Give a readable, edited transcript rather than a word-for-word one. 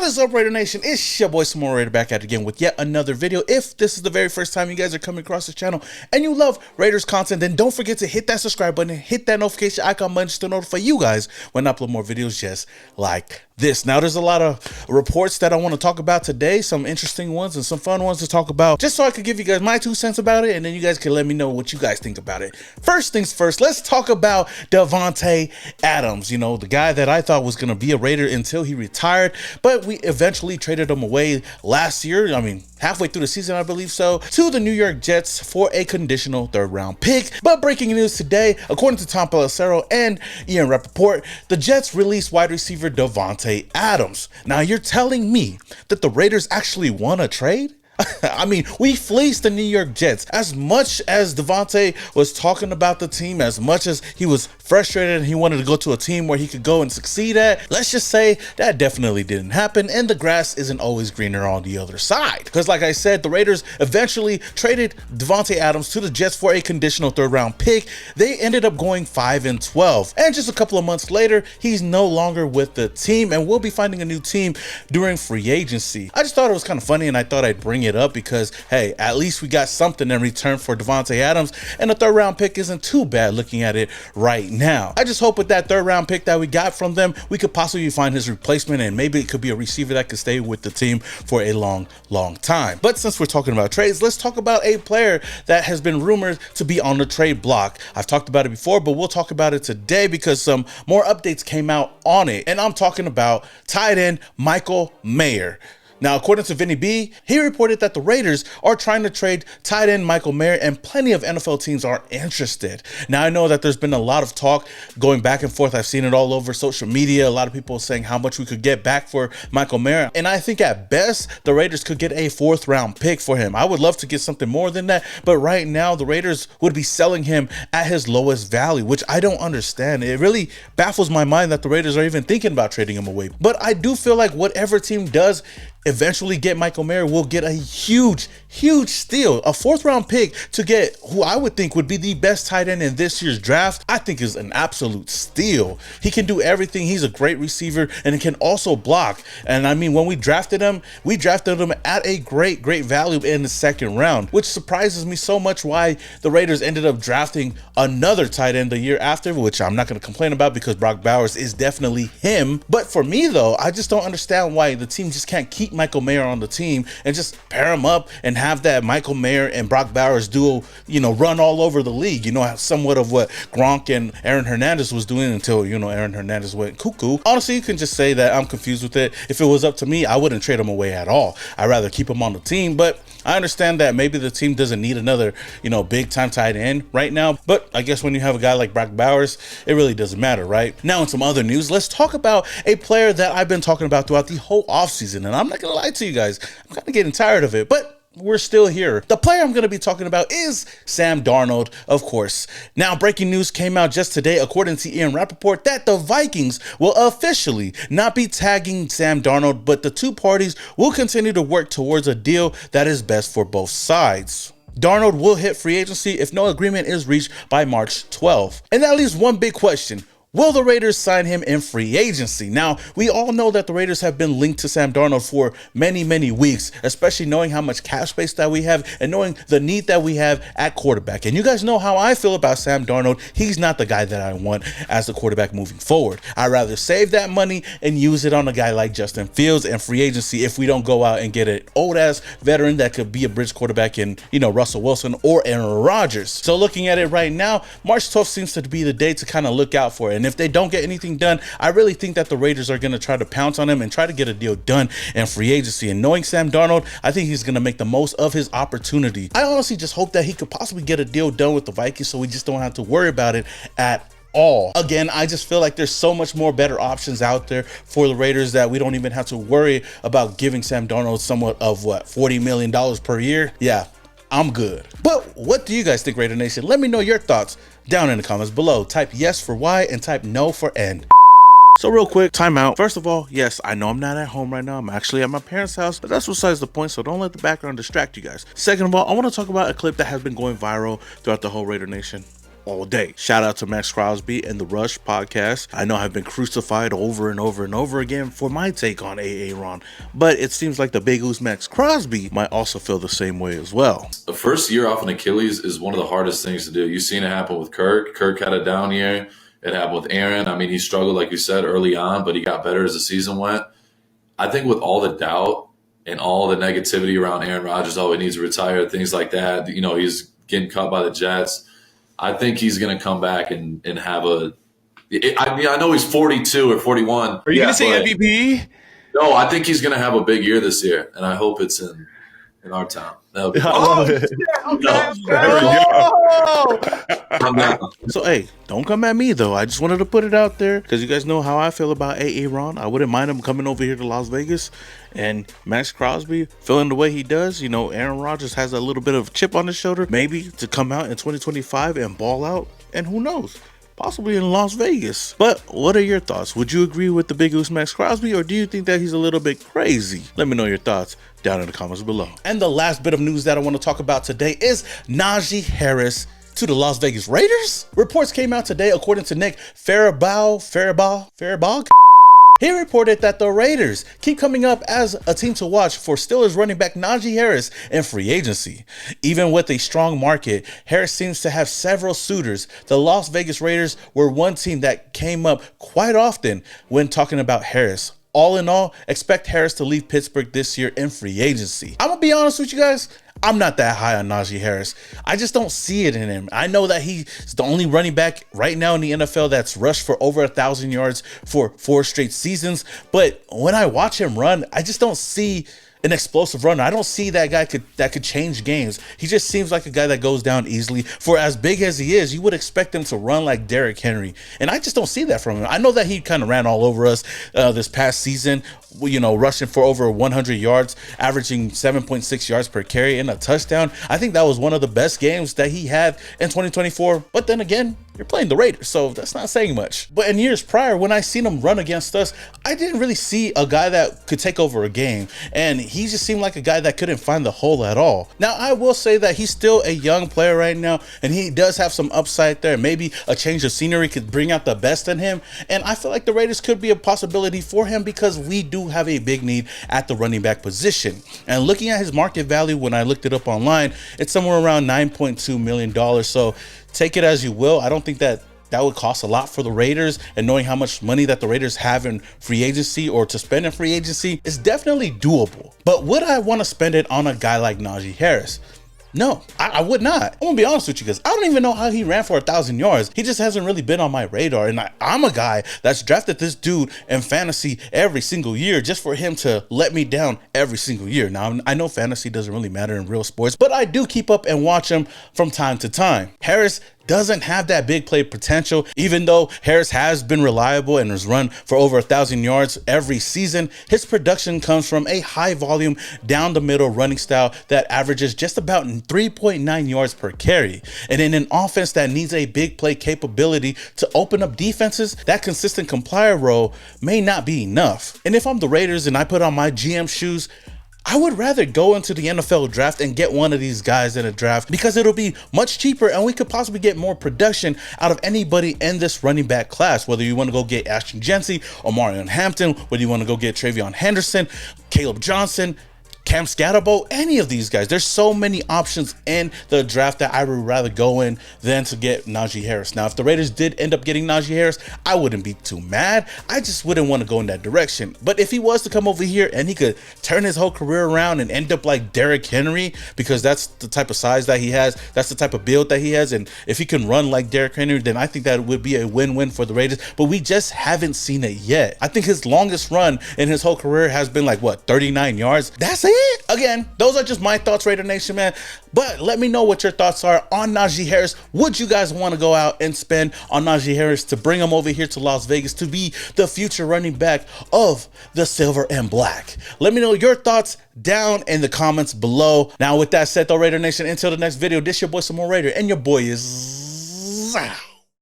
is up, Raider Nation? It's your boy Small Raider back at it again with yet another video. If this is the very first time you guys are coming across this channel and you love Raiders content, then don't forget to hit that subscribe button and hit that notification icon button to notify you guys when I upload more videos just like this. Now, there's a lot of reports that I want to talk about today, some interesting ones and some fun ones to talk about, just so I could give you guys my 2 cents about it, and then you guys can let me know what you guys think about it. First things first, let's talk about Davante Adams, you know, the guy that I thought was going to be a Raider until he retired, but we eventually traded him away last year, I mean, halfway through the season, I believe so, to the New York Jets for a conditional 3rd round pick. But breaking news today, according to Tom Pelissero and Ian Rappaport, the Jets released wide receiver Davante Adams. Now, you're telling me that the Raiders actually won a trade? I mean, we fleeced the New York Jets. As much as Davante was talking about the team, as much as he was frustrated and he wanted to go to a team where he could go and succeed at, let's just say that definitely didn't happen, and the grass isn't always greener on the other side. Because like I said, the Raiders eventually traded Davante Adams to the Jets for a conditional 3rd round pick. They ended up going 5-12, and just a couple of months later, he's no longer with the team and will be finding a new team during free agency. I just thought it was kind of funny, and I thought I'd bring it up because, hey, at least we got something in return for Davante Adams, and a 3rd round pick isn't too bad looking at it right now. I just hope with that 3rd round pick that we got from them, we could possibly find his replacement, and maybe it could be a receiver that could stay with the team for a long time. But since we're talking about trades, let's talk about a player that has been rumored to be on the trade block. I've talked about it before, but we'll talk about it today because some more updates came out on it, and I'm talking about tight end Michael Mayer. Now, according to Vinny B, he reported that the Raiders are trying to trade tight end Michael Mayer, and plenty of NFL teams are interested. Now, I know that there's been a lot of talk going back and forth. I've seen it all over social media. A lot of people saying how much we could get back for Michael Mayer. And I think at best, the Raiders could get a 4th round pick for him. I would love to get something more than that. But right now, the Raiders would be selling him at his lowest value, which I don't understand. It really baffles my mind that the Raiders are even thinking about trading him away. But I do feel like whatever team does eventually get Michael Mayer will get a huge steal. A 4th round pick to get who I would think would be the best tight end in this year's draft, I think is an absolute steal. He can do everything. He's a great receiver, and he can also block. And I mean, when we drafted him at a great value in the 2nd round, which surprises me so much why the Raiders ended up drafting another tight end the year after, which I'm not going to complain about because Brock Bowers is definitely him. But for me though, I just don't understand why the team just can't keep Michael Mayer on the team and just pair him up and have that Michael Mayer and Brock Bowers duo, you know, run all over the league, you know, somewhat of what Gronk and Aaron Hernandez was doing until, you know, Aaron Hernandez went cuckoo. Honestly, you can just say that I'm confused with it. If it was up to me, I wouldn't trade him away at all. I'd rather keep him on the team, but I understand that maybe the team doesn't need another, you know, big time tight end right now, but I guess when you have a guy like Brock Bowers, it really doesn't matter, right? Now, in some other news, let's talk about a player that I've been talking about throughout the whole offseason, and I'm not gonna lie to you guys, I'm kind of getting tired of it, but we're still here. The player I'm going to be talking about is Sam Darnold, of course. Now, breaking news came out just today, according to Ian Rappaport, that the Vikings will officially not be tagging Sam Darnold, but the two parties will continue to work towards a deal that is best for both sides. Darnold will hit free agency if no agreement is reached by March 12th. And that leaves one big question. Will the Raiders sign him in free agency? Now, we all know that the Raiders have been linked to Sam Darnold for many weeks, especially knowing how much cap space that we have and knowing the need that we have at quarterback. And you guys know how I feel about Sam Darnold. He's not the guy that I want as the quarterback moving forward. I'd rather save that money and use it on a guy like Justin Fields and free agency if we don't go out and get an old-ass veteran that could be a bridge quarterback in, you know, Russell Wilson or Aaron Rodgers. So looking at it right now, March 12th seems to be the day to kind of look out for it. And if they don't get anything done, I really think that the Raiders are going to try to pounce on him and try to get a deal done in free agency. And knowing Sam Darnold, I think he's going to make the most of his opportunity. I honestly just hope that he could possibly get a deal done with the Vikings so we just don't have to worry about it at all. Again, I just feel like there's so much more better options out there for the Raiders that we don't even have to worry about giving Sam Darnold somewhat of what, $40 million per year. Yeah, I'm good. But what do you guys think, Raider Nation? Let me know your thoughts down in the comments below. Type yes for Y and type no for N. So real quick, time out. First of all, yes, I know I'm not at home right now. I'm actually at my parents' house, but that's besides the point, so don't let the background distract you guys. Second of all, I want to talk about a clip that has been going viral throughout the whole Raider Nation. all day. Shout out to Maxx Crosby and the Rush podcast. I know I've been crucified over and over and over again for my take on Aaron, but it seems like the Big Goose Maxx Crosby might also feel the same way as well. The first year off an Achilles is one of the hardest things to do. You've seen it happen with Kirk. Kirk had a down year. It happened with Aaron. I mean, he struggled, like you said, early on, but he got better as the season went. I think with all the doubt and all the negativity around Aaron Rodgers, oh, he needs to retire, things like that, you know, he's getting cut by the Jets. I think he's going to come back and have a – I know he's 42 or 41. Are you going to say MVP? No, I think he's going to have a big year this year, and I hope it's in our town. Okay. So, hey, don't come at me, though. I just wanted to put it out there because you guys know how I feel about Aaron. I wouldn't mind him coming over here to Las Vegas. And Maxx Crosby feeling the way he does. You know, Aaron Rodgers has a little bit of chip on his shoulder, maybe to come out in 2025 and ball out. And who knows? Possibly in Las Vegas. But what are your thoughts? Would you agree with the Big Goose Maxx Crosby, or do you think that he's a little bit crazy? Let me know your thoughts down in the comments below. And the last bit of news that I want to talk about today is Najee Harris to the Las Vegas Raiders. Reports came out today, according to Nick Farabog. He reported that the Raiders keep coming up as a team to watch for Steelers running back Najee Harris in free agency. Even with a strong market, Harris seems to have several suitors. The Las Vegas Raiders were one team that came up quite often when talking about Harris. All in all, expect Harris to leave Pittsburgh this year in free agency. I'm gonna be honest with you guys. I'm not that high on Najee Harris. I just don't see it in him. I know that he's the only running back right now in the NFL that's rushed for over 1,000 yards for 4 straight seasons. But when I watch him run, I just don't see an explosive runner. I don't see that guy that could change games. He just seems like a guy that goes down easily. For as big as he is, you would expect him to run like Derrick Henry. And I just don't see that from him. I know that he kind of ran all over us this past season, you know, rushing for over 100 yards, averaging 7.6 yards per carry and a touchdown. I think that was one of the best games that he had in 2024. But then again, you're playing the Raiders, so that's not saying much. But in years prior, when I seen him run against us, I didn't really see a guy that could take over a game. And he just seemed like a guy that couldn't find the hole at all. Now, I will say that he's still a young player right now, and he does have some upside there. Maybe a change of scenery could bring out the best in him. And I feel like the Raiders could be a possibility for him because we do have a big need at the running back position. And looking at his market value, when I looked it up online, it's somewhere around $9.2 million. So take it as you will. I don't think that would cost a lot for the Raiders, and knowing how much money that the Raiders have in free agency or to spend in free agency is definitely doable. But would I want to spend it on a guy like Najee Harris? No, I would not. I'm gonna be honest with you guys. I don't even know how he ran for 1,000 yards. He just hasn't really been on my radar. And I'm a guy that's drafted this dude in fantasy every single year just for him to let me down every single year. Now, I know fantasy doesn't really matter in real sports, but I do keep up and watch him from time to time. Harris doesn't have that big play potential. Even though Harris has been reliable and has run for over 1,000 yards every season, his production comes from a high volume down the middle running style that averages just about 3.9 yards per carry. And in an offense that needs a big play capability to open up defenses, that consistent complier role may not be enough. And if I'm the Raiders and I put on my GM shoes, I would rather go into the NFL draft and get one of these guys in a draft because it'll be much cheaper and we could possibly get more production out of anybody in this running back class. Whether you want to go get Ashton Jency or Marion Hampton, whether you want to go get Travion Henderson, Caleb Johnson, Cam Scatterbo, any of these guys. There's so many options in the draft that I would rather go in than to get Najee Harris. Now, if the Raiders did end up getting Najee Harris, I wouldn't be too mad. I just wouldn't want to go in that direction. But if he was to come over here and he could turn his whole career around and end up like Derrick Henry, because that's the type of size that he has, that's the type of build that he has, and if he can run like Derrick Henry, then I think that would be a win-win for the Raiders. But we just haven't seen it yet. I think his longest run in his whole career has been like, what, 39 yards? That's it. Again, those are just my thoughts, Raider Nation, man. But let me know what your thoughts are on Najee Harris. Would you guys want to go out and spend on Najee Harris to bring him over here to Las Vegas to be the future running back of the Silver and Black? Let me know your thoughts down in the comments below. Now, with that said, though, Raider Nation, until the next video, this your boy, Some More Raider, and your boy is out.